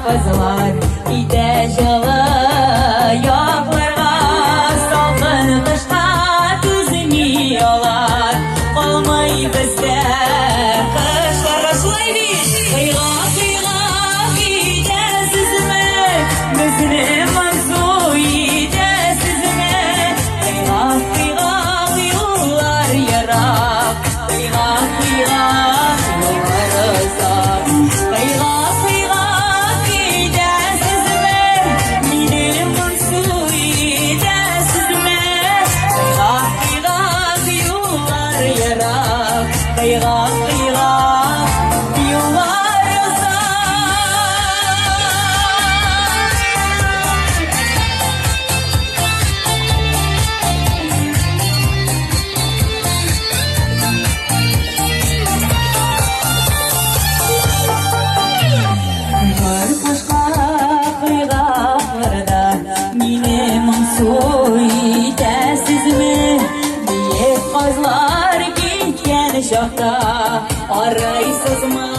kızlar ide жылы yoqlarga salqin qishda түзмейалар қалмай бізде қышларға шулайды қиға кетесізме бізді маңсу етесізме қиға қиюлар ерақ қиға қиюлар ұзақ қиға кетесізме мені маңсу етесізме қиға қиюлар ерақ қиға Kızlar gitken şahta arayısız mı?